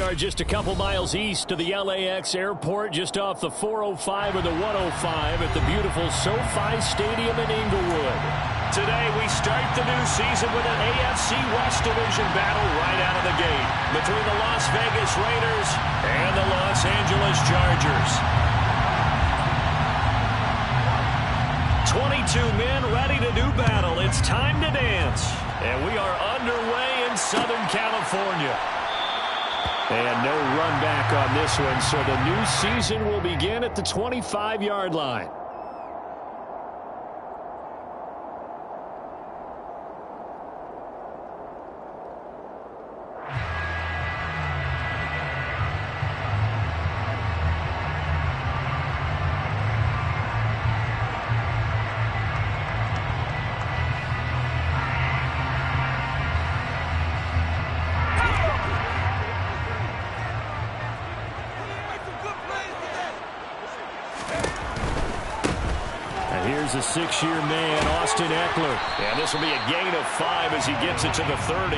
are just a couple miles east of the LAX airport, just off the 405 or the 105 at the beautiful SoFi Stadium in Inglewood. Today, we start the new season with an AFC West Division battle right out of the gate between the Las Vegas Raiders and the Los Angeles Chargers. 22 men ready to do battle. It's time to dance. And we are underway in Southern California. And no run back on this one, so the new season will begin at the 25-yard line. Here's a six-year man, Austin Ekeler. And this will be a gain of 5 as he gets it to the 30.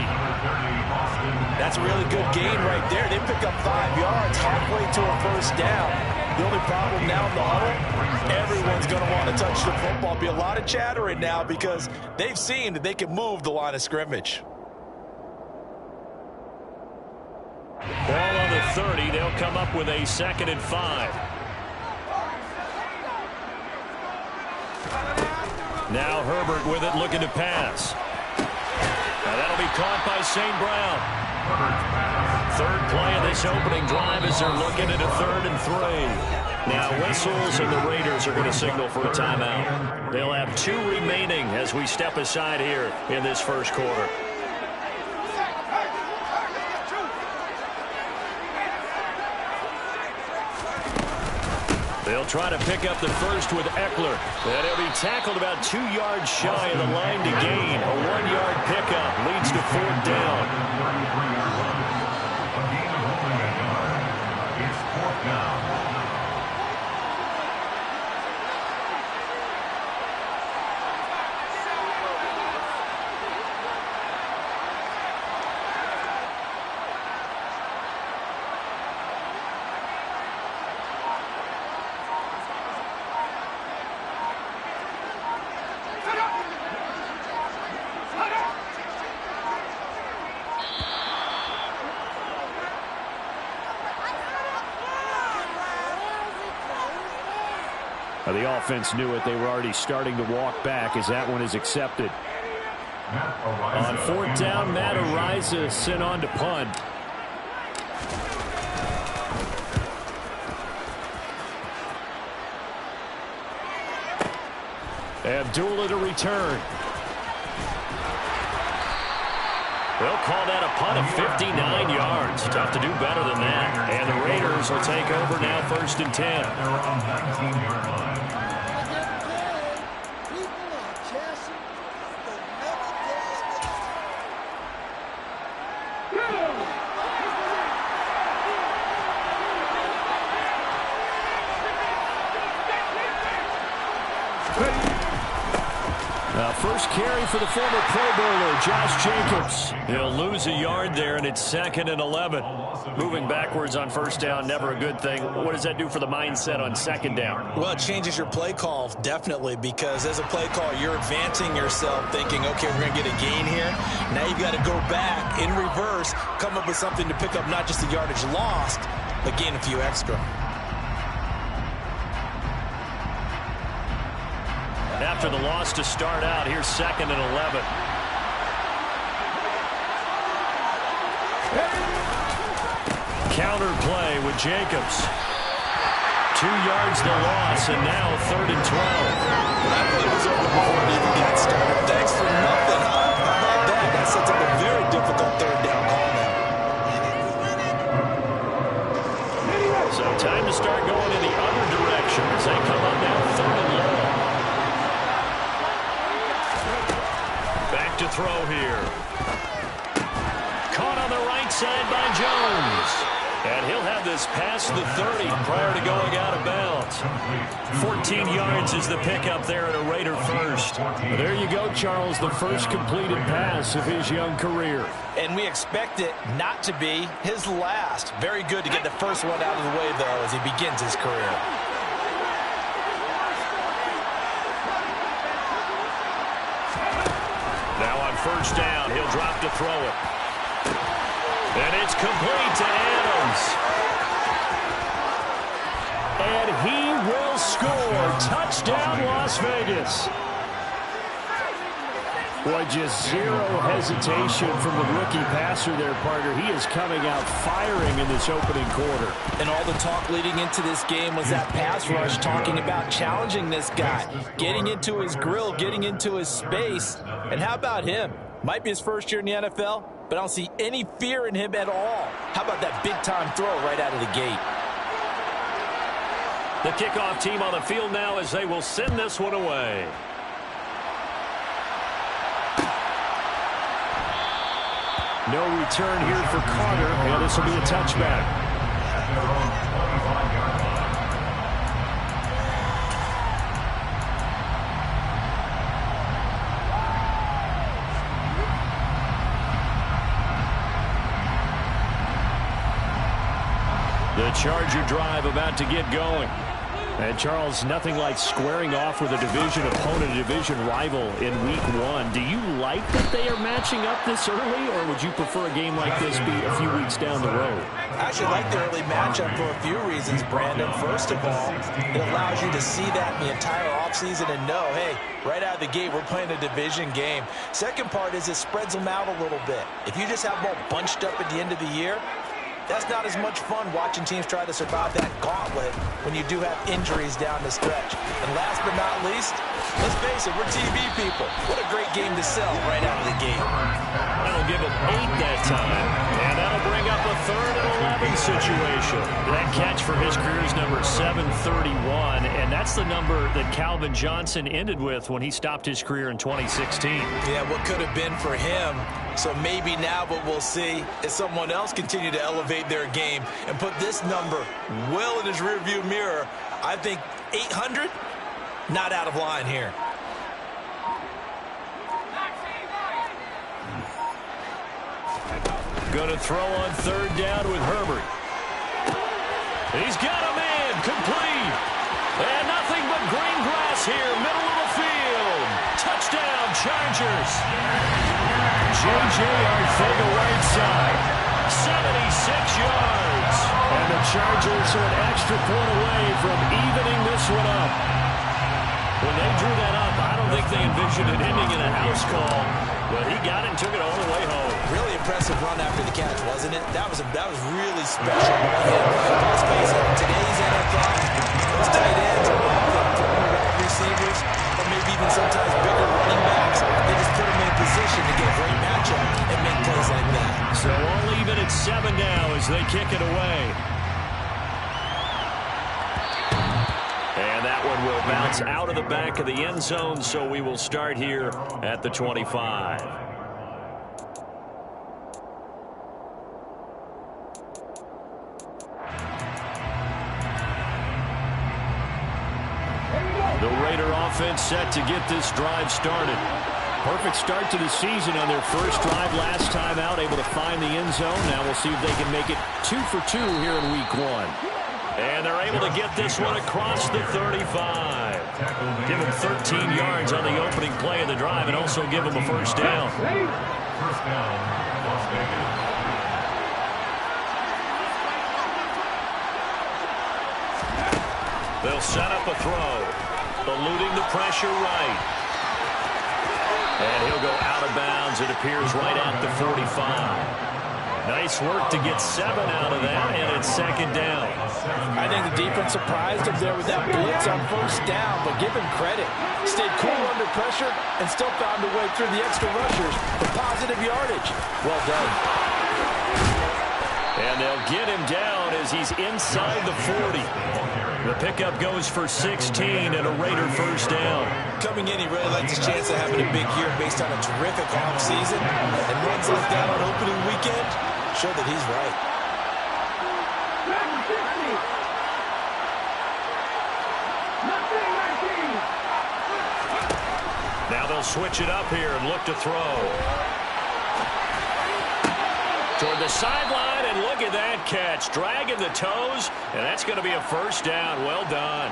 That's a really good gain right there. They pick up 5 yards halfway to a first down. The only problem now in the huddle, everyone's going to want to touch the football. Be a lot of chattering now because they've seen that they can move the line of scrimmage. Ball on the 30. They'll come up with a 2nd and 5. Now Herbert with it, looking to pass. Now that'll be caught by St. Brown. Third play of this opening drive as they're looking at a 3rd and 3. Now whistles, and the Raiders are going to signal for a timeout. They'll have 2 remaining as we step aside here in this first quarter. They'll try to pick up the first with Ekeler. And he'll be tackled about 2 yards shy of the line to gain. A 1-yard pickup leads to 4th down. It's 4th down. The offense knew it. They were already starting to walk back as that one is accepted. On 4th down, Matt Araiza sent on to punt. Abdullah to return. They'll call that a punt of 59 yards. Tough to do better than that. And the Raiders will take over now, 1st and 10. They're on 19-yard line. First carry for the former Pro Bowler, Josh Jacobs. He'll lose a yard there, and it's 2nd and 11. Moving backwards on 1st down, never a good thing. What does that do for the mindset on 2nd down? Well, it changes your play call, definitely, because as a play call, you're advancing yourself, thinking, okay, we're going to get a gain here. Now you've got to go back in reverse, come up with something to pick up not just the yardage lost, but gain a few extra. After the loss to start out, here's 2nd and 11. Counter play with Jacobs. 2 yards the loss, and now 3rd and 12. That play was over before it even got started. Thanks for nothing. How about that? That sets up a very difficult 3rd down call now. So time to start going in the other direction as they come up now 3rd and long. Back to throw here. Caught on the right side by Jones. And he'll have this past the 30 prior to going out of bounds. 14 yards is the pickup there at a Raider first. There you go, Charles, the first completed pass of his young career. And we expect it not to be his last. Very good to get the first one out of the way, though, as he begins his career. Now on first down, he'll drop to throw it. And it's complete to Adams. And he will score. Touchdown, Las Vegas. Boy, just zero hesitation from the rookie passer there, partner. He is coming out firing in this opening quarter. And all the talk leading into this game was that pass rush, talking about challenging this guy, getting into his grill, getting into his space. And how about him? Might be his first year in the NFL, but I don't see any fear in him at all. How about that big-time throw right out of the gate? The kickoff team on the field now as they will send this one away. No return here for Carter, and this will be a touchback. The Charger drive about to get going. And, Charles, nothing like squaring off with a division opponent, a division rival in Week 1. Do you like that they are matching up this early, or would you prefer a game like this be a few weeks down the road? I actually like the early matchup for a few reasons, Brandon. First of all, it allows you to see that in the entire offseason and know, hey, right out of the gate, we're playing a division game. Second part is it spreads them out a little bit. If you just have them all bunched up at the end of the year, that's not as much fun watching teams try to survive that gauntlet when you do have injuries down the stretch. And last but not least, let's face it, we're TV people. What a great game to sell right out of the gate. That'll give them 8 that time. And that'll bring up a 3rd and 11 situation. That catch for his career is number 731, and that's the number that Calvin Johnson ended with when he stopped his career in 2016. Yeah, what could have been for him. So maybe now what we'll see is someone else continue to elevate their game and put this number well in his rearview mirror. I think 800, not out of line here. Going to throw on 3rd down with Herbert. He's got a man, complete. And nothing but green grass here, middle of the field. Touchdown, Chargers. J.J. Arcega right side. 76 yards. And the Chargers are an extra point away from evening this one up. When they drew that up, I don't think they envisioned it ending in a house call. But he got it and took it all the way home. Really impressive run after the catch, wasn't it? That was really special. Let's face it, today's NFL, those tight ends are often former wide receivers, or maybe even sometimes bigger running backs. They just put them in a position to get a great matchup and make plays like that. So all even at 7 now as they kick it away. And that one will bounce out of the back of the end zone, so we will start here at the 25. The Raider offense set to get this drive started. Perfect start to the season on their first drive last time out, able to find the end zone. Now we'll see if they can make it 2 for 2 here in Week 1. And they're able to get this one across the 35. Give them 13 yards on the opening play of the drive and also give them a first down. First down, Las Vegas. They'll set up a throw, eluding the pressure right. And he'll go out of bounds, it appears, right at the 45. Nice work to get 7 out of that, and it's 2nd down. I think the defense surprised him there with that blitz on first down, but give him credit. Stayed cool under pressure and still found a way through the extra rushers for positive yardage. Well done. And they'll get him down as he's inside the 40. The pickup goes for 16 and a Raider first down. Coming in, he really likes his chance of having a big year based on a terrific offseason. And runs like that on opening weekend show that he's right. they'll switch it up here and look to throw. Toward the sideline, and look at that catch. Dragging the toes, and that's going to be a first down. Well done.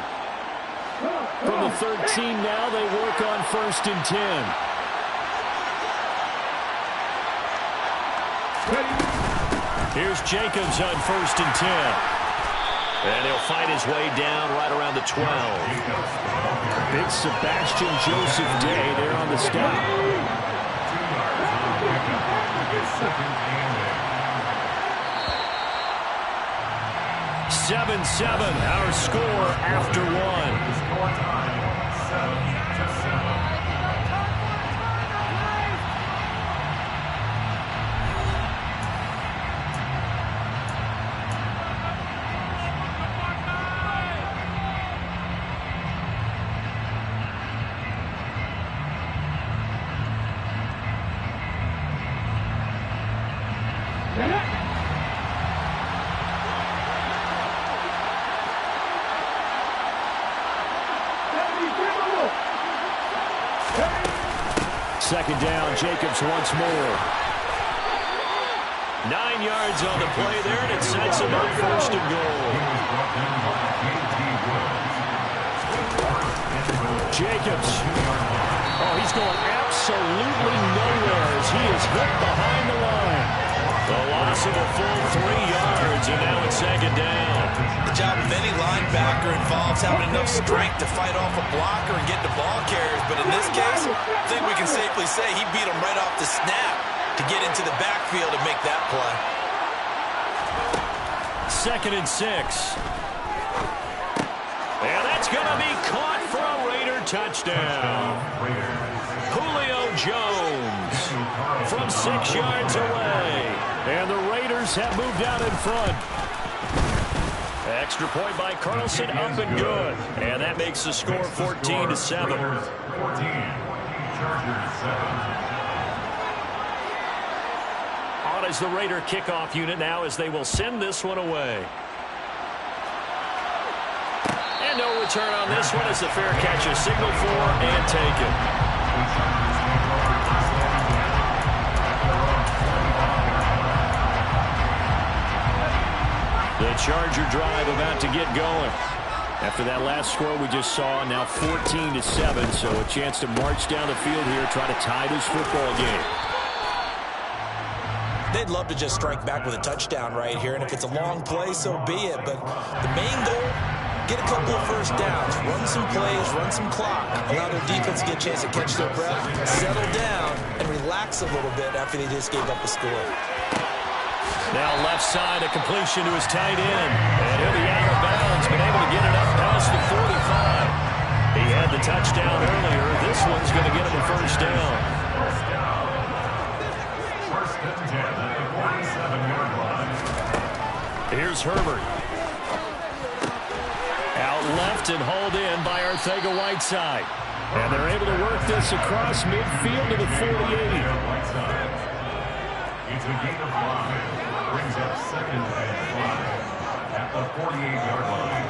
From the 13 now, they work on 1st and 10. Here's Jacobs on 1st and 10. And he'll fight his way down right around the 12. Big Sebastian Joseph Day there on the stop. 7-7, our score after one. Score time, 7-7. Second down, Jacobs once more. 9 yards on the play there, and it sets him up 1st and goal. Jacobs. Oh, he's going absolutely nowhere as he is hit behind the line. The loss of a full 3 yards, and now it's 2nd down. The job of any linebacker involves having enough strength to fight off a blocker and get the ball carriers. But in this case, I think we can safely say he beat him right off the snap to get into the backfield and make that play. 2nd and 6. And that's going to be caught for a Raider touchdown. Julio Jones from 6 yards away. And the Raiders have moved out in front. Extra point by Carlson, up and good. And that makes the score 14-7. 14, Chargers 7. On is the Raider kickoff unit now as they will send this one away. And no return on this one as the fair catch is signaled for and taken. The Charger drive about to get going. After that last score we just saw, now 14-7, so a chance to march down the field here, try to tie this football game. They'd love to just strike back with a touchdown right here, and if it's a long play, so be it. But the main goal, get a couple of first downs, run some plays, run some clock, allow their defense to get a chance to catch their breath, settle down, and relax a little bit after they just gave up a score. Now left side, a completion to his tight end. And he'll be out of bounds, but able to get it up past the 45. He had the touchdown earlier. This one's going to get him a first down. First and 10 at the 47-yard line. Here's Herbert. Out left and hauled in by Arcega-Whiteside. And they're able to work this across midfield to the 48. It's a gain of 5. Brings up 2nd and 5 at the 48-yard line.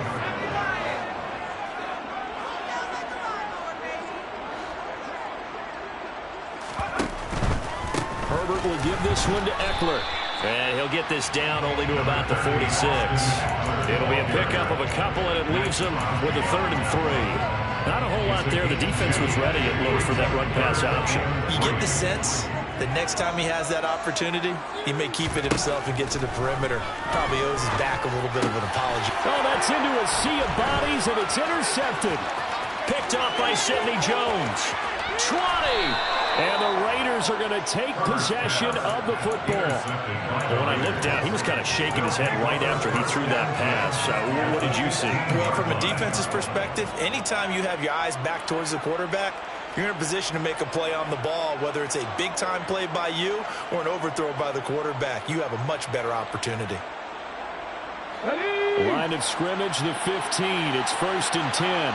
Herbert will give this one to Eckler. And he'll get this down only to about the 46. It'll be a pickup of a couple, and it leaves him with a 3rd and 3. Not a whole lot there. The defense was ready, it looked, for that run-pass option. You get the sense that next time he has that opportunity, he may keep it himself and get to the perimeter. Probably owes his back a little bit of an apology. Oh, that's into a sea of bodies, and it's intercepted. Picked off by Sidney Jones. 20! And the Raiders are going to take possession of the football. When I looked down, he was kind of shaking his head right after he threw that pass. What did you see? Well, from a defense's perspective, anytime you have your eyes back towards the quarterback, you're in a position to make a play on the ball, whether it's a big-time play by you or an overthrow by the quarterback. You have a much better opportunity. Line of scrimmage, the 15. It's 1st and 10.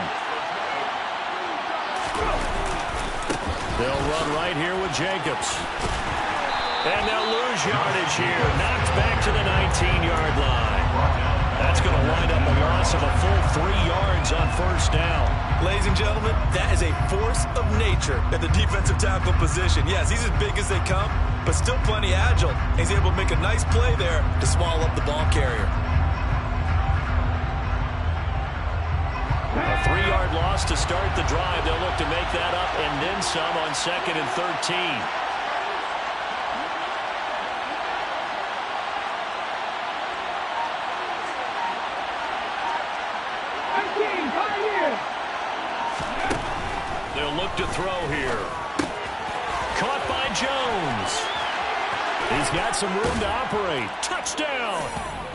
They'll run right here with Jacobs. And they'll lose yardage here. Knocked back to the 19-yard line. That's going to wind up a loss of a full 3 yards on 1st down. Ladies and gentlemen, that is a force of nature at the defensive tackle position. Yes, he's as big as they come, but still plenty agile. He's able to make a nice play there to swallow up the ball carrier. A 3-yard loss to start the drive. They'll look to make that up and then some on 2nd and 13. They'll look to throw here. Caught by Jones. He's got some room to operate. Touchdown.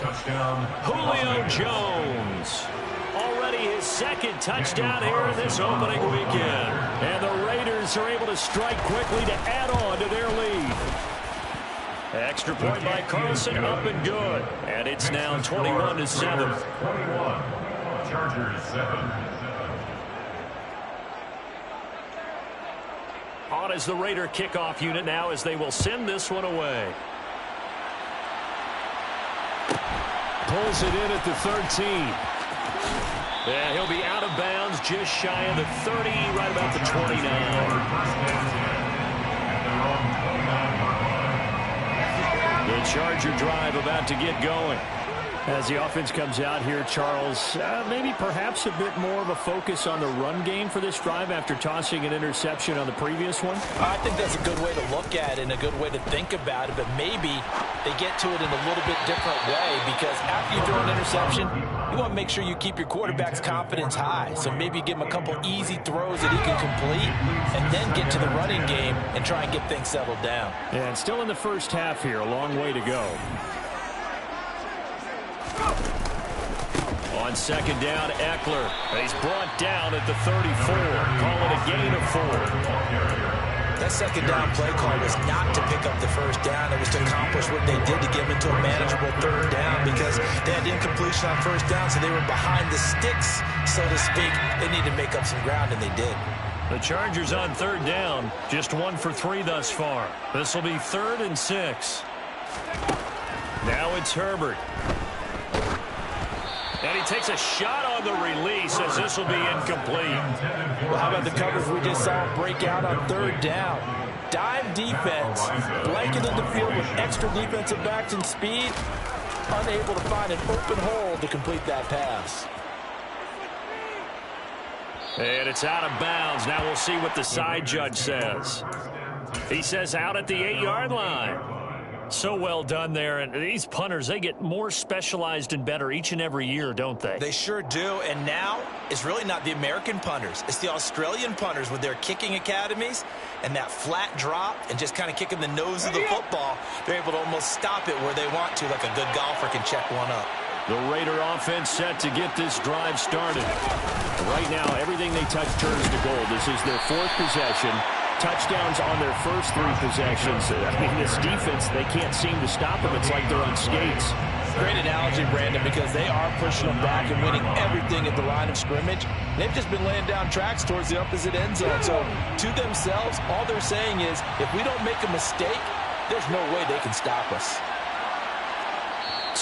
Touchdown. Julio Jones. Already his 2nd touchdown here in this opening weekend. And the Raiders are able to strike quickly to add on to their lead. Extra point by Carlson, up and good. And it's now 21-7. 21. Chargers 7. On as the Raider kickoff unit now as they will send this one away. Pulls it in at the 13. Yeah, he'll be out of bounds just shy of the 30, right about the 29. The Charger drive about to get going. As the offense comes out here, Charles, maybe perhaps a bit more of a focus on the run game for this drive after tossing an interception on the previous one? I think that's a good way to look at it and a good way to think about it, but maybe they get to it in a little bit different way because after you throw an interception, you want to make sure you keep your quarterback's confidence high. So maybe give him a couple easy throws that he can complete and then get to the running game and try and get things settled down. Yeah, and still in the first half here, a long way to go. On 2nd down, Eckler. He's brought down at the 34. Call it a gain of 4. That 2nd down play call was not to pick up the 1st down. It was to accomplish what they did to get them into a manageable 3rd down because they had incompletion on 1st down, so they were behind the sticks, so to speak. They needed to make up some ground, and they did. The Chargers on 3rd down, just 1 for 3 thus far. This will be 3rd and 6. Now it's Herbert. And he takes a shot on the release as this will be incomplete. Well, how about the coverage we just saw break out on 3rd down? Dime defense, blanketed the field with extra defensive backs and speed, unable to find an open hole to complete that pass. And it's out of bounds. Now we'll see what the side judge says. He says out at the 8-yard line. So well done there. And these punters, they get more specialized and better each and every year, don't they? They sure do. And now it's really not the American punters. It's the Australian punters with their kicking academies and that flat drop and just kind of kicking the nose of the football. They're able to almost stop it where they want to, like a good golfer can check one up. The Raider offense set to get this drive started. Right now, everything they touch turns to gold. This is their 4th possession. Touchdowns on their first 3 possessions. I mean, this defense, they can't seem to stop them. It's like they're on skates. Great analogy, Brandon, because they are pushing them back and winning everything at the line of scrimmage. They've just been laying down tracks towards the opposite end zone. So to themselves, all they're saying is, if we don't make a mistake, there's no way they can stop us.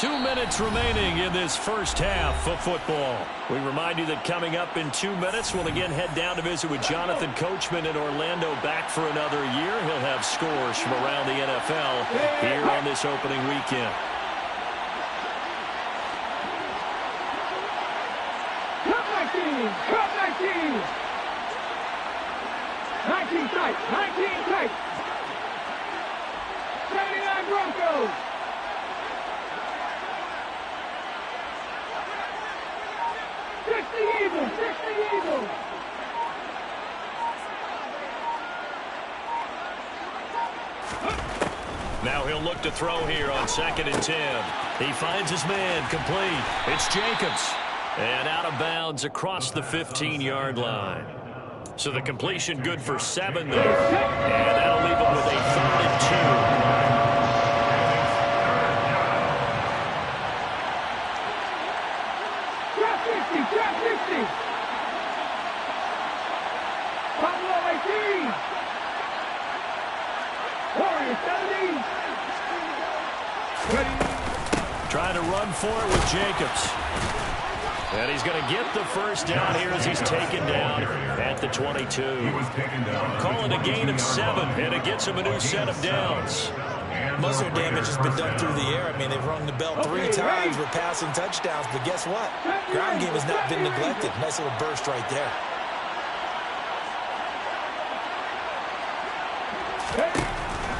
2 minutes remaining in this first half of football. We remind you that coming up in 2 minutes, we'll again head down to visit with Jonathan Coachman in Orlando, back for another year. He'll have scores from around the NFL here on this opening weekend. Cut 19! 19 tight! 19 tight! 79 Broncos! 60 Eagles! 60 Eagles! Now he'll look to throw here on 2nd and 10. He finds his man complete. It's Jacobs. And out of bounds across the 15-yard line. So the completion good for 7 there. And that'll leave him with a 3rd and 2. Trap 50! Pablo 18! Warrior 70! Trying to run for it with Jacobs. And he's going to get the first down here as he's taken down at the 22. Call it a gain of 7, and it gets him a new set of downs. Most of their damage has been done through the air. I mean, they've rung the bell 3 times with passing touchdowns, but guess what? Ground game has not been neglected. Nice little burst right there.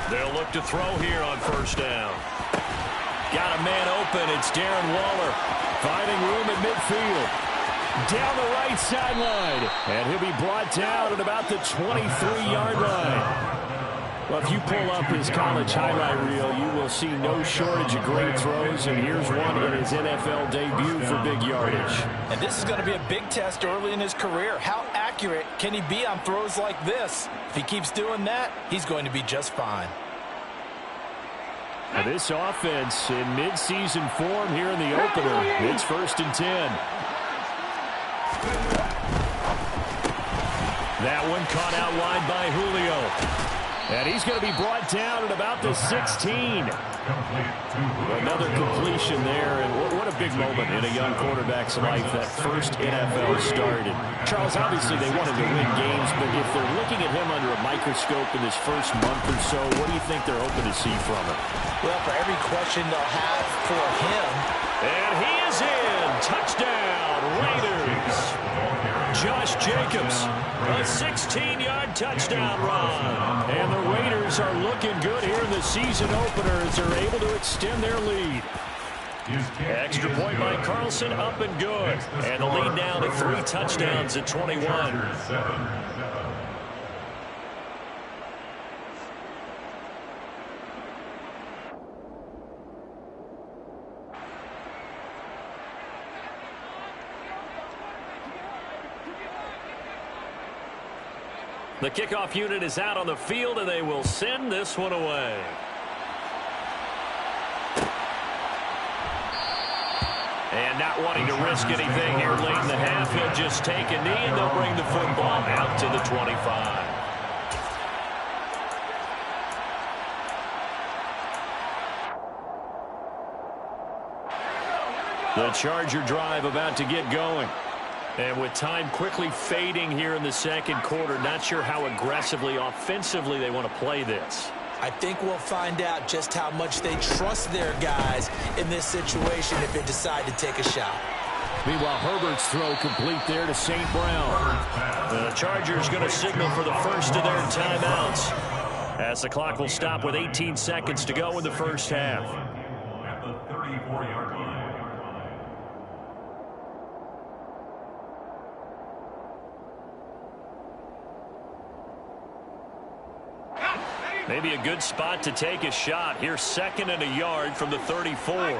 They'll look to throw here on first down. Got a man open. It's Darren Waller. Finding room at midfield. Down the right sideline. And he'll be brought down at about the 23-yard line. Well, if you pull up his college highlight reel, you will see no shortage of great throws. And here's one in his NFL debut for big yardage. And this is going to be a big test early in his career. How accurate can he be on throws like this? If he keeps doing that, he's going to be just fine. Now this offense in midseason form here in the opener. It's 1st and 10. That one caught out wide by Julio. And he's going to be brought down at about the 16. Another completion there, and what a big moment in a young quarterback's life, that first NFL start. And Charles, obviously they wanted to win games, but if they're looking at him under a microscope in this first month or so, what do you think they're hoping to see from him? Well, for every question they'll have for him. And he is in. Touchdown, Raiders. Josh Jacobs, a 16-yard touchdown run. And the Raiders are looking good here in the season opener as they're able to extend their lead. Extra point by Carlson, up and good. And the lead now to 3 touchdowns at 21. The kickoff unit is out on the field, and they will send this one away. And not wanting to risk anything here late in the half, he'll just take a knee, and they'll bring the football out to the 25. The Charger drive about to get going. And with time quickly fading here in the second quarter, not sure how aggressively, offensively they want to play this. I think we'll find out just how much they trust their guys in this situation if they decide to take a shot. Meanwhile, Herbert's throw complete there to St. Brown. The Chargers going to signal for the first of their timeouts, as the clock will stop with 18 seconds to go in the first half. At the 34-yard line. Maybe a good spot to take a shot. Here's 2nd and a yard from the 34.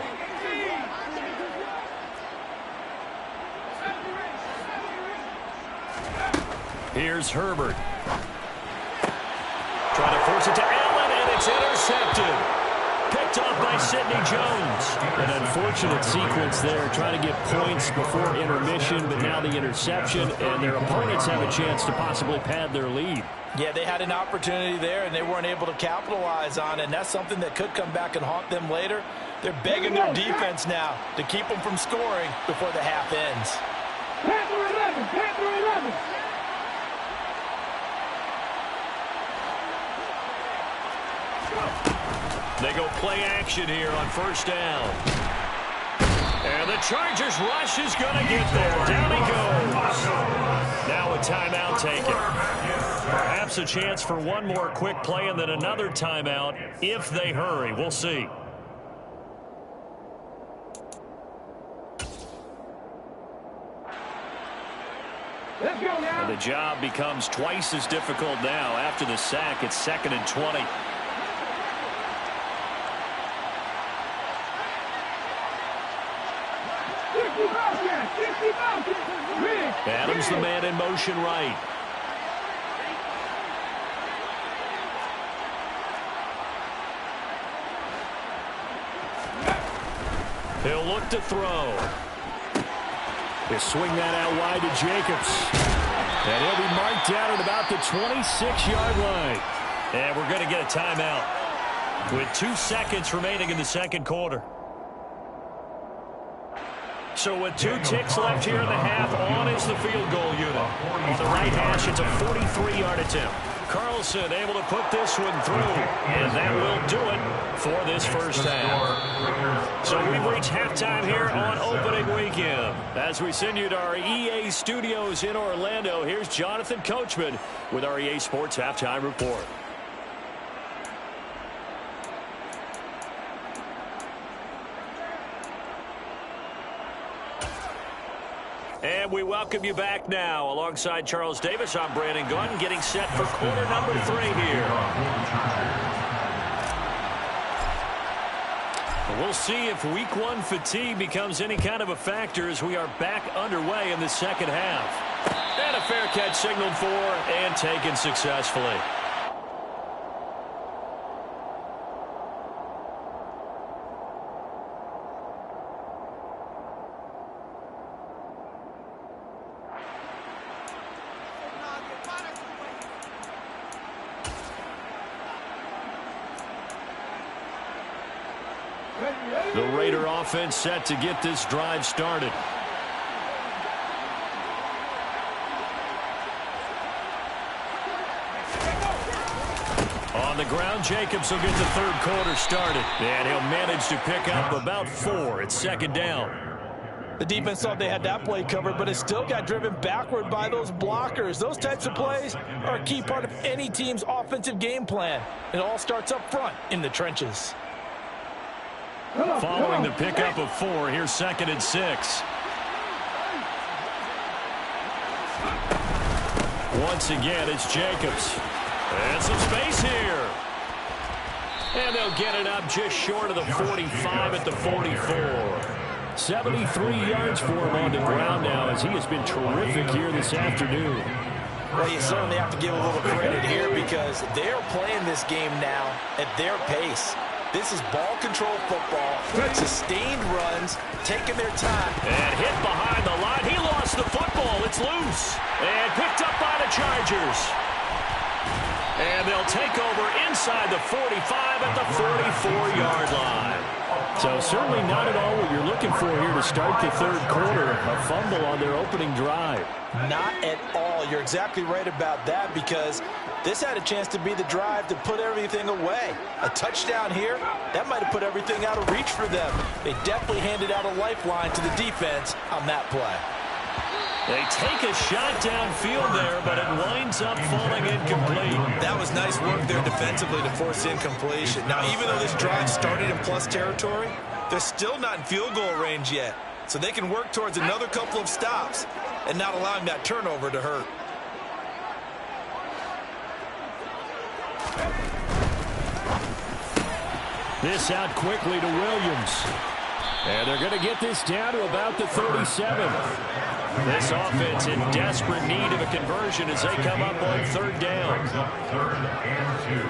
Here's Herbert. Trying to force it to Allen, and it's intercepted. Picked off by Sidney Jones. An unfortunate sequence there, trying to get points before intermission, but now the interception, and their opponents have a chance to possibly pad their lead. Yeah, they had an opportunity there, and they weren't able to capitalize on it, and that's something that could come back and haunt them later. They're begging their defense now to keep them from scoring before the half ends. Panther 11, Panther 11. They go play action here on first down. And the Chargers rush is going to get there. Down he goes. Now a timeout taken. Perhaps a chance for one more quick play and then another timeout if they hurry. We'll see. Let's go now. And the job becomes twice as difficult now after the sack. It's 2nd and 20. Adams the man in motion right. He'll look to throw. He'll swing that out wide to Jacobs. And he'll be marked down at about the 26-yard line. And we're going to get a timeout with 2 seconds remaining in the second quarter. So with 2 ticks left here in the half, on is the field goal unit. On the right hash, it's a 43-yard attempt. Carlson able to put this one through, and that will do it for this first half. So we've reached halftime here on opening weekend. As we send you to our EA studios in Orlando, here's Jonathan Coachman with our EA Sports Halftime Report. And we welcome you back now. Alongside Charles Davis, I'm Brandon Gunn, getting set for quarter number 3 here. We'll see if week 1 fatigue becomes any kind of a factor as we are back underway in the second half. And a fair catch signaled for and taken successfully. The Raider offense set to get this drive started. On the ground, Jacobs will get the third quarter started. And he'll manage to pick up about 4. It's second down. The defense thought they had that play covered, but it still got driven backward by those blockers. Those types of plays are a key part of any team's offensive game plan. It all starts up front in the trenches. Following the pickup of 4, here's second and 6. Once again, it's Jacobs. And some space here. And they'll get it up just short of the 45 at the 44. 73 yards for him on the ground now as he has been terrific here this afternoon. Well, you certainly have to give a little credit here because they're playing this game now at their pace. This is ball control football, sustained runs, taking their time. And hit behind the line. He lost the football. It's loose. And picked up by the Chargers. And they'll take over inside the 45 at the 44-yard line. So certainly not at all what you're looking for here to start the third quarter. A fumble on their opening drive. Not at all. You're exactly right about that because this had a chance to be the drive to put everything away. A touchdown here, that might have put everything out of reach for them. They definitely handed out a lifeline to the defense on that play. They take a shot downfield there, but it winds up falling incomplete. That was nice work there defensively to force incompletion. Now, even though this drive started in plus territory, they're still not in field goal range yet. So they can work towards another couple of stops and not allowing that turnover to hurt. This out quickly to Williams. And they're going to get this down to about the 37. This offense in desperate need of a conversion as they come up on third down. Third and 2.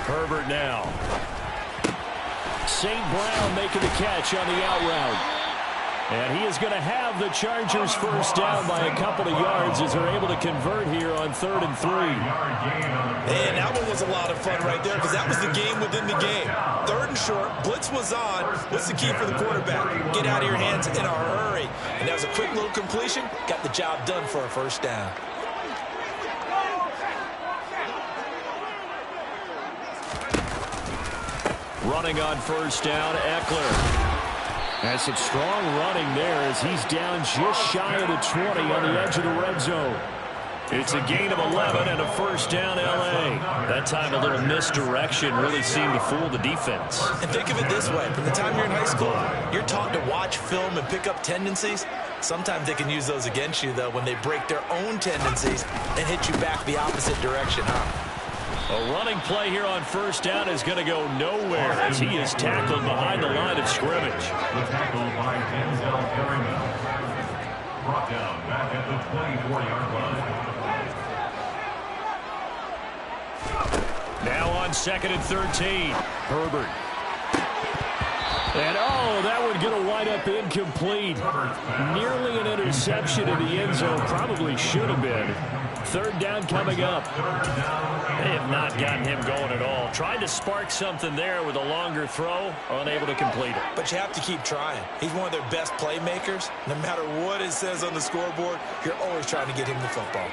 Herbert now. St. Brown making the catch on the out route. And he is going to have the Chargers first down by a couple of yards as they're able to convert here on 3rd and 3. And that one was a lot of fun right there because that was the game within the game. 3rd and short, blitz was on. What's the key for the quarterback? Get out of your hands in a hurry. And that was a quick little completion. Got the job done for a first down. Running on first down, Eckler. Has some strong running there as he's down just shy of the 20 on the edge of the red zone. It's a gain of 11 and a first down, L.A. That time a little misdirection really seemed to fool the defense. And think of it this way. From the time you're in high school, you're taught to watch film and pick up tendencies. Sometimes they can use those against you, though, when they break their own tendencies and hit you back the opposite direction, huh? A running play here on first down is going to go nowhere as he is tackled behind the line of scrimmage. The tackle by Denzel Perryman. Brought down back at the 24-yard line. Now on 2nd and 13. Herbert. And, oh, that one going to wind up incomplete. Nearly an interception in the end zone. Probably should have been. Third down coming up. They have not gotten him going at all. Tried to spark something there with a longer throw. Unable to complete it. But you have to keep trying. He's one of their best playmakers. No matter what it says on the scoreboard, you're always trying to get him the football.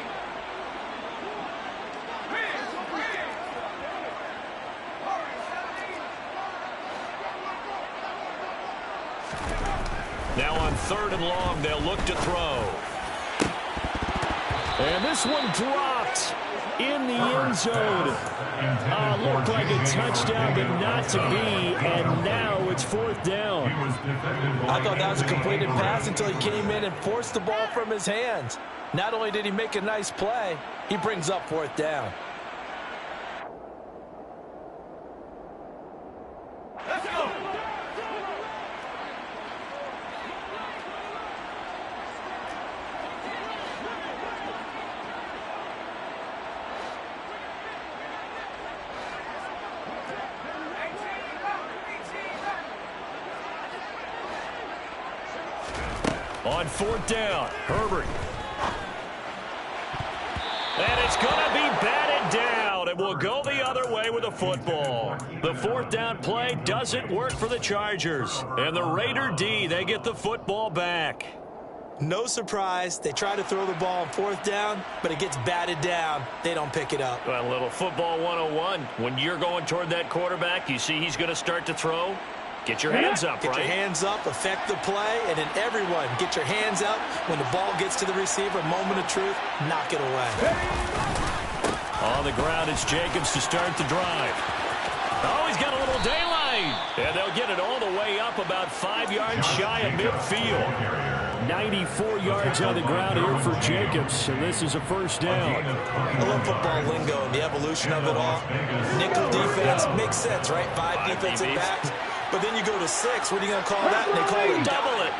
Now on 3rd and long, they'll look to throw. And this one dropped in the end zone. Looked like a touchdown, but not to be. And now it's 4th down. I thought that was a completed pass until he came in and forced the ball from his hands. Not only did he make a nice play, he brings up 4th down. Let's go. On 4th down, Herbert. And it's going to be batted down. It will go the other way with the football. The 4th down play doesn't work for the Chargers. And the Raider D, they get the football back. No surprise, they try to throw the ball on 4th down, but it gets batted down. They don't pick it up. Well, a little football 101. When you're going toward that quarterback, you see he's going to start to throw. Get your hands up, Get right? your hands up, affect the play, and then everyone get your hands up. When the ball gets to the receiver, moment of truth, knock it away. On the ground, it's Jacobs to start the drive. Oh, he's got a little daylight. And they'll get it all the way up about 5 yards shy of midfield. 94 yards on the ground here for Jacobs, and this is a 1st down. I love football lingo and the evolution of it all. Nickel defense makes sense, right? 5 defensive backs. But then you go to 6. What are you going to call that? And they call it double it.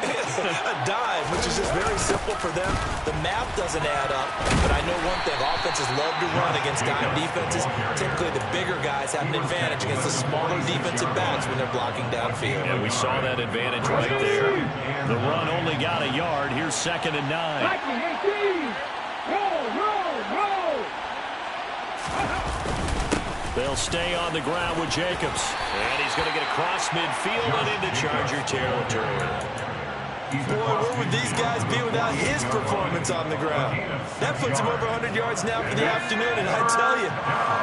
A dive, which is just very simple for them. The math doesn't add up. But I know one thing. Offenses love to run against dime defenses. Typically, the bigger guys have an advantage against the smaller defensive backs when they're blocking downfield. And we saw that advantage right there. The run only got a yard. Here's 2nd and 9. They'll stay on the ground with Jacobs. And he's going to get across midfield and into Charger territory. Boy, where would these guys be without his performance on the ground? That puts him over 100 yards now for the afternoon, and I tell you,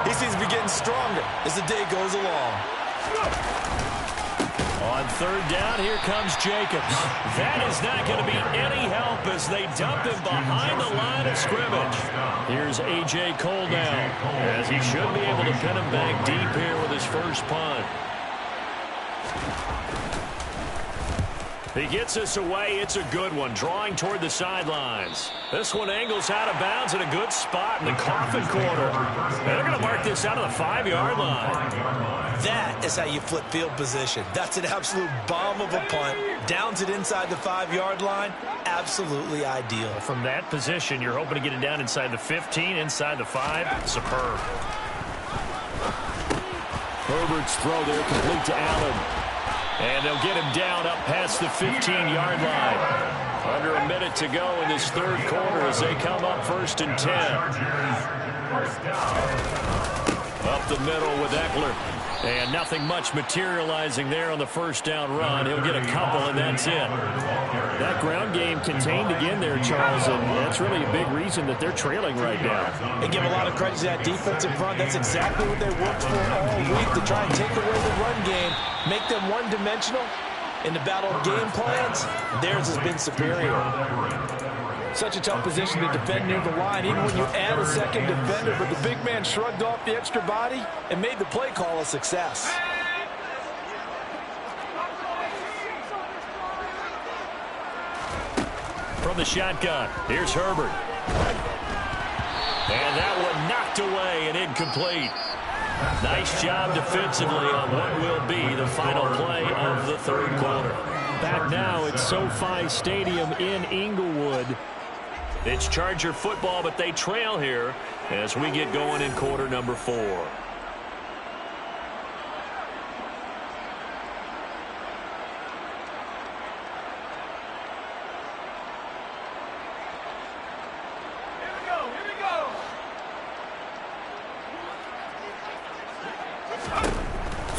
he seems to be getting stronger as the day goes along. On 3rd down, here comes Jacobs. That is not going to be any help as they dump him behind the line of scrimmage. Here's A.J. Cole now, as he should be able to pin him back deep here with his first punt. He gets this away. It's a good one, drawing toward the sidelines. This one angles out of bounds in a good spot in the coffin corner. They're going to mark this out of the 5-yard line. That is how you flip field position. That's an absolute bomb of a punt. Downs it inside the 5-yard line. Absolutely ideal. From that position, you're hoping to get it down inside the 15, inside the 5. Superb. Herbert's throw there complete to Allen. And they'll get him down up past the 15-yard line. Under a minute to go in this 3rd quarter as they come up 1st and 10. Up the middle with Eckler. And nothing much materializing there on the 1st down run. He'll get a couple, and that's it. That ground game contained again there, Charles, and that's really a big reason that they're trailing right now. They give a lot of credit to that defensive front. That's exactly what they worked for all week, to try and take away the run game, make them one-dimensional. In the battle of game plans, theirs has been superior. Such a tough position to defend near the line, even when you add a second defender, but the big man shrugged off the extra body and made the play call a success. From the shotgun, here's Herbert. And that one knocked away and incomplete. Nice job defensively on what will be the final play of the 3rd quarter. Back now at SoFi Stadium in Inglewood. It's Charger football, but they trail here as we get going in quarter number 4.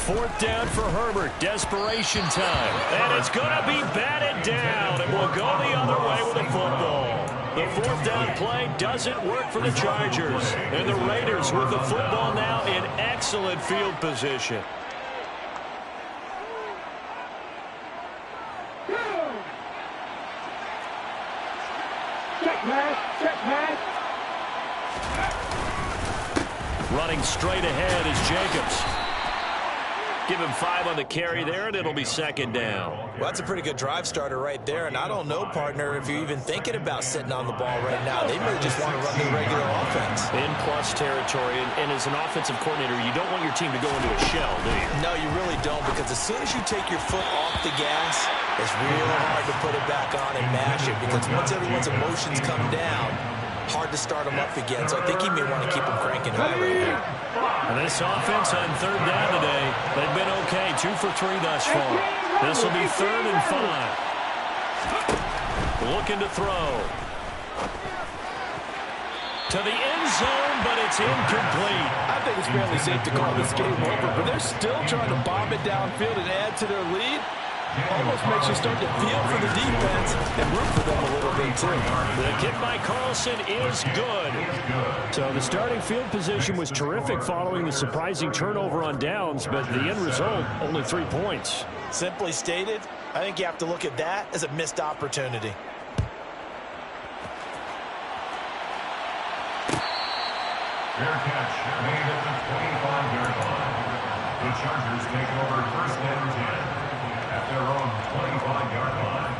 4th down for Herbert. Desperation time. And it's going to be batted down. And will go the other way with the football. The 4th down play doesn't work for the Chargers. And the Raiders with the football now in excellent field position. Check pass. Check pass. Running straight ahead is Jacobs. Give him 5 on the carry there, and it'll be 2nd down. Well, that's a pretty good drive starter right there, and I don't know, partner, if you're even thinking about sitting on the ball right now. They may just want to run the regular offense. In plus territory, and as an offensive coordinator, you don't want your team to go into a shell, do you? No, you really don't, because as soon as you take your foot off the gas, it's real hard to put it back on and mash it, because once everyone's emotions come down, hard to start them up again. So I think he may want to keep them cranking high right here. And this offense on 3rd down today, they've been okay. 2 for 3 thus far. This will be 3rd and 5. Looking to throw. To the end zone, but it's incomplete. I think it's fairly safe to call this game over, but they're still trying to bomb it downfield and add to their lead. Almost makes you start to feel for the defense and root for them a little bit, too. The kick by Carlson is good. So the starting field position was terrific following the surprising turnover on downs, but the end result, only 3 points. Simply stated, I think you have to look at that as a missed opportunity. Fair catch made at the 25-yard line. The Chargers take over 1st and 10 at their own 25-yard line.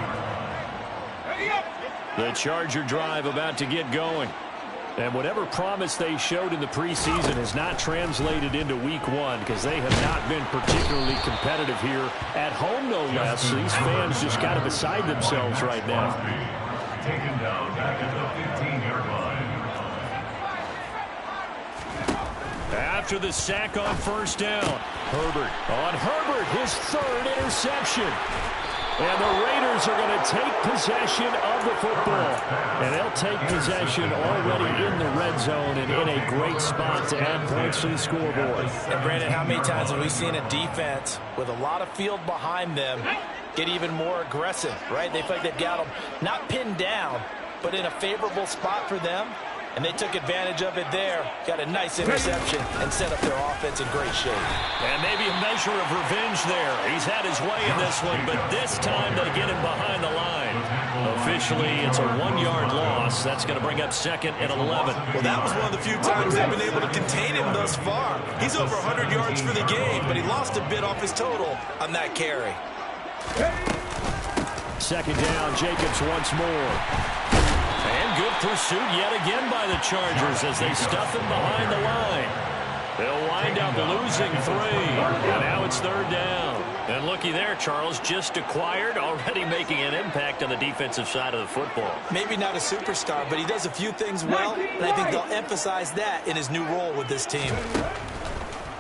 The Charger drive about to get going. And whatever promise they showed in the preseason has not translated into week 1 because they have not been particularly competitive here at home, no less. These fans just kind of beside themselves right now. Taken down back at the 15-yard line. After the sack on 1st down, Herbert. On Herbert, his 3rd interception. And the Raiders are going to take possession of the football. And they'll take possession already in the red zone and in a great spot to add points to the scoreboard. And Brandon, how many times have we seen a defense with a lot of field behind them get even more aggressive, right? They feel like they've got them not pinned down, but in a favorable spot for them. And they took advantage of it there. Got a nice interception and set up their offense in great shape. And maybe a measure of revenge there. He's had his way in this one, but this time they get him behind the line. Officially, it's a 1-yard loss. That's going to bring up 2nd and 11. Well, that was one of the few times they've been able to contain him thus far. He's over 100 yards for the game, but he lost a bit off his total on that carry. 2nd down, Jacobs once more. And good pursuit yet again by the Chargers as they stuff him behind the line. They'll wind up losing 3. And now it's 3rd down. And looky there, Charles, just acquired, already making an impact on the defensive side of the football. Maybe not a superstar, but he does a few things well, and I think they'll emphasize that in his new role with this team.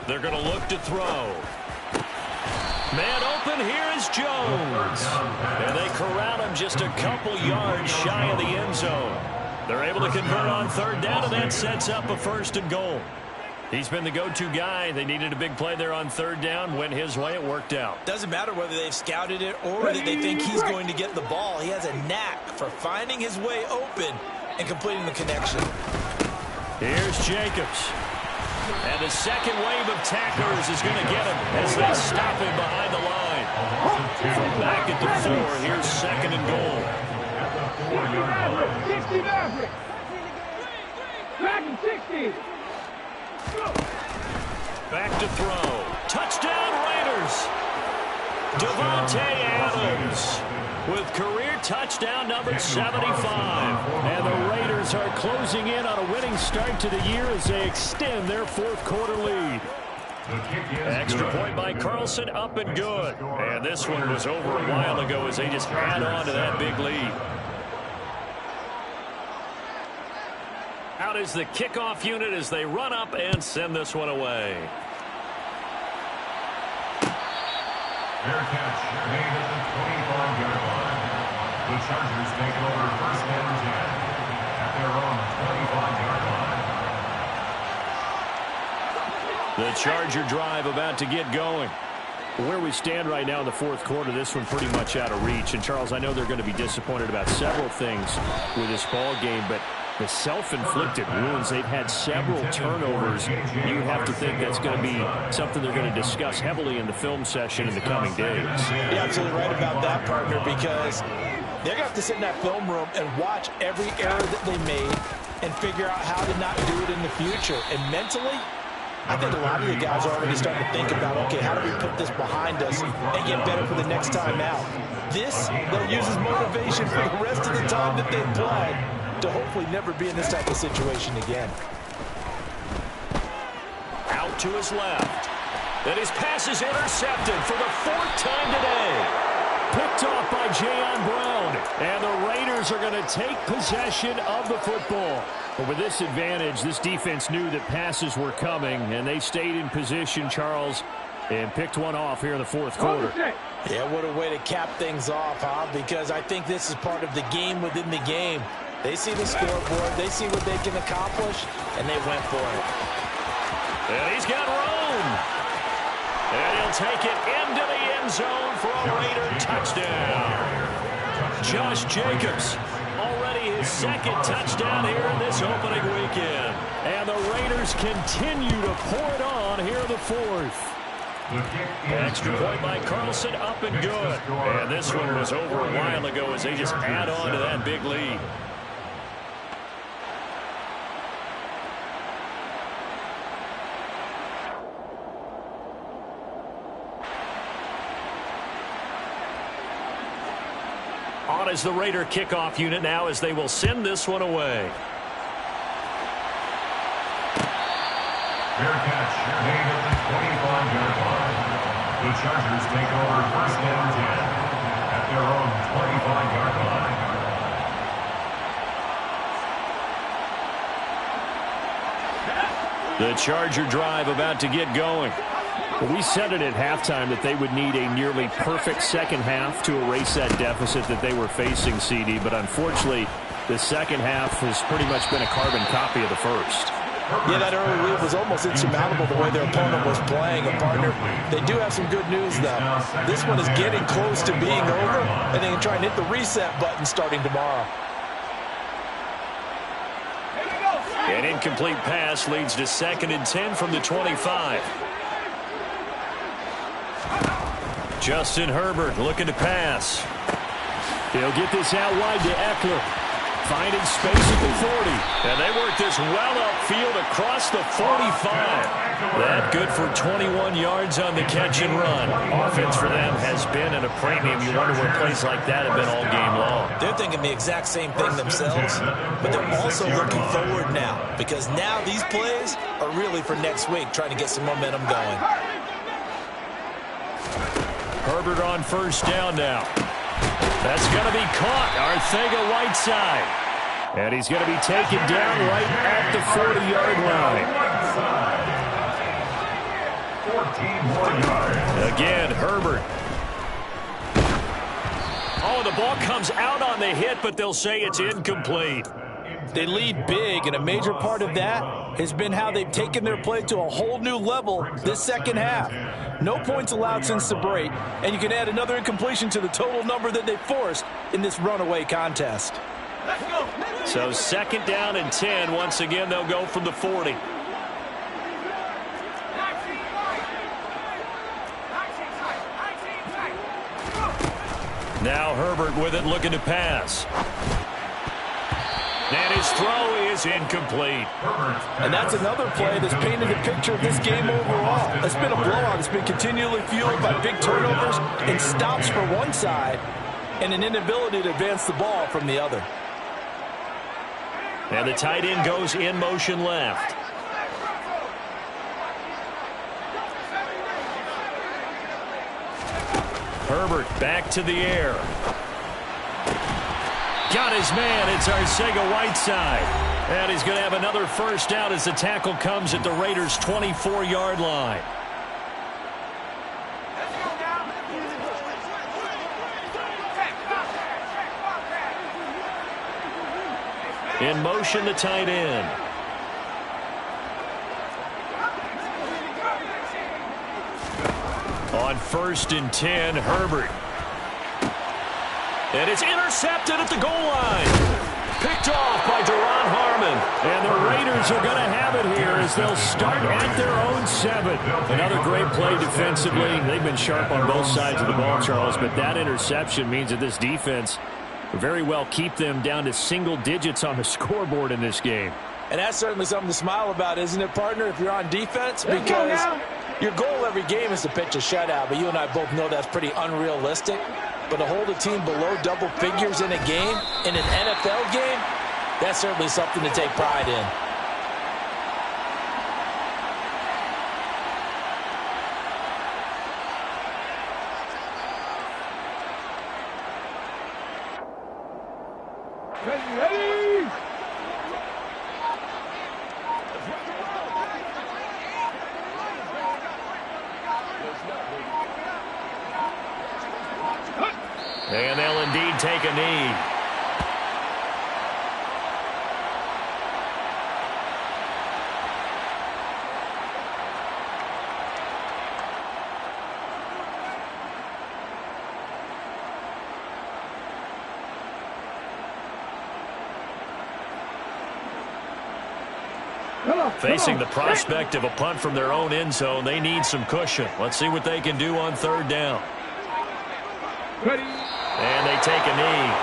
They're going to look to throw. Man open, here is Jones. And they corral him just a couple yards shy of the end zone. They're able to convert on 3rd down, and that sets up a 1st and goal. He's been the go-to guy. They needed a big play there on 3rd down. Went his way, it worked out. Doesn't matter whether they've scouted it or that they think he's going to get the ball. He has a knack for finding his way open and completing the connection. Here's Jacobs. And the second wave of tacklers is going to get him as they stop him behind the line. From back at the 4, here's 2nd and goal. 60 Mavericks. Back in 60. Back to throw. Touchdown Raiders. Devontae Adams with career touchdown number 75. And the Raiders are closing in on a winning start to the year as they extend their 4th quarter lead. Extra point by Carlson, up and good. And this one was over a while ago as they just add on to that big lead. Out is the kickoff unit as they run up and send this one away. Fair catch made at the 25-yard line. The Chargers take over 1st and 10 at their own 25-yard line. The Charger drive about to get going. Where we stand right now in the fourth quarter, this one pretty much out of reach. And, Charles, I know they're going to be disappointed about several things with this ball game, but the self-inflicted wounds, they've had several turnovers. You have to think that's going to be something they're going to discuss heavily in the film session in the coming days. You're absolutely right about that, partner, because they're going to have to sit in that film room and watch every error that they made and figure out how to not do it in the future. And mentally, I think a lot of the guys are already starting to think about, okay, how do we put this behind us and get better for the next time out? This, they'll use as motivation for the rest of the time that they play to hopefully never be in this type of situation again. Out to his left. And his pass is intercepted for the fourth time today. Picked off by Jayon Brown. And the Raiders are going to take possession of the football. But with this advantage, this defense knew that passes were coming, and they stayed in position, Charles, and picked one off here in the fourth quarter. Yeah, what a way to cap things off, huh? Because I think this is part of the game within the game. They see the scoreboard, they see what they can accomplish, and they went for it. And he's got room. And he'll take it into the end zone for a Raider touchdown. Josh Jacobs, already his second touchdown here in this opening weekend. And the Raiders continue to pour it on here in the fourth. Extra point by Carlson, up and good. And this one was over a while ago as they just add on to that big lead. On is the Raider kickoff unit now as they will send this one away. Fair catch made at the 25-yard line. The Chargers take over first and 10 at their own 25-yard line. The Charger drive about to get going. We said it at halftime that they would need a nearly perfect second half to erase that deficit that they were facing, CD. But unfortunately, the second half has pretty much been a carbon copy of the first. Yeah, that early lead was almost insurmountable the way their opponent was playing. And, partner, they do have some good news, though. This one is getting close to being over, and they can try and hit the reset button starting tomorrow. An incomplete pass leads to 2nd and 10 from the 25. Justin Herbert looking to pass. He'll get this out wide to Eckler. Finding space at the 40. And they work this well upfield across the 45. That good for 21 yards on the catch and run. Offense for them has been at a premium. You wonder where plays like that have been all game long. They're thinking the exact same thing themselves, but they're also looking forward now because now these plays are really for next week, trying to get some momentum going. Herbert on first down now. That's going to be caught. Arcega-Whiteside. And he's going to be taken down right at the 40-yard line. 14 more yards. Again, Herbert. Oh, the ball comes out on the hit, but they'll say it's incomplete. They lead big, and a major part of that has been how they've taken their play to a whole new level this second half. No points allowed since the break, and you can add another incompletion to the total number that they forced in this runaway contest. So 2nd down and 10. Once again, they'll go from the 40. Now Herbert with it, looking to pass. And his throw is incomplete. And that's another play that's painted a picture of this game overall. It's been a blowout. It's been continually fueled by big turnovers and stops for one side and an inability to advance the ball from the other. And the tight end goes in motion left. Herbert back to the air. Got his man. It's Arcega-Whiteside. And he's going to have another first down as the tackle comes at the Raiders' 24-yard line. In motion, the tight end. on 1st and 10, Herbert. And it's intercepted at the goal line. Picked off by Duron Harmon. And the Raiders are going to have it here as they'll start at their own 7. Another great play defensively. They've been sharp on both sides of the ball, Charles, but that interception means that this defense will very well keep them down to single digits on the scoreboard in this game. And that's certainly something to smile about, isn't it, partner, if you're on defense? Because your goal every game is to pitch a shutout, but you and I both know that's pretty unrealistic. But to hold a team below double figures in a game, in an NFL game, that's certainly something to take pride in. Ready? And they'll indeed take a knee. Facing the prospect of a punt from their own end zone, they need some cushion. Let's see what they can do on 3rd down. Ready? And they take a knee.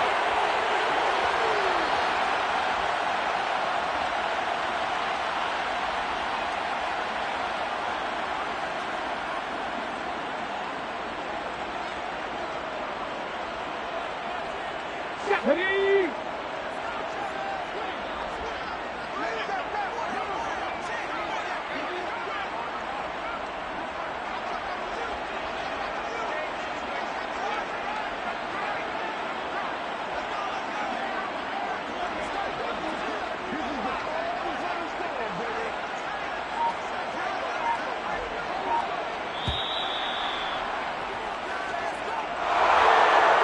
Ready?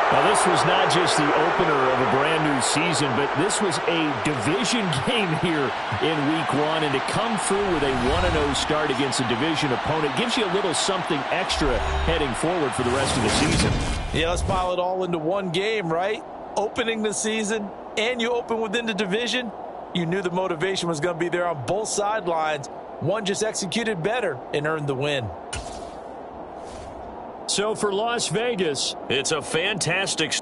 Now, this was not just the opener of a brand-new season, but this was a division game here in Week 1. And to come through with a 1-0 start against a division opponent gives you a little something extra heading forward for the rest of the season. Yeah, let's pile it all into one game, right? Opening the season, and you open within the division. You knew the motivation was going to be there on both sidelines. One just executed better and earned the win. So for Las Vegas, It's a fantastic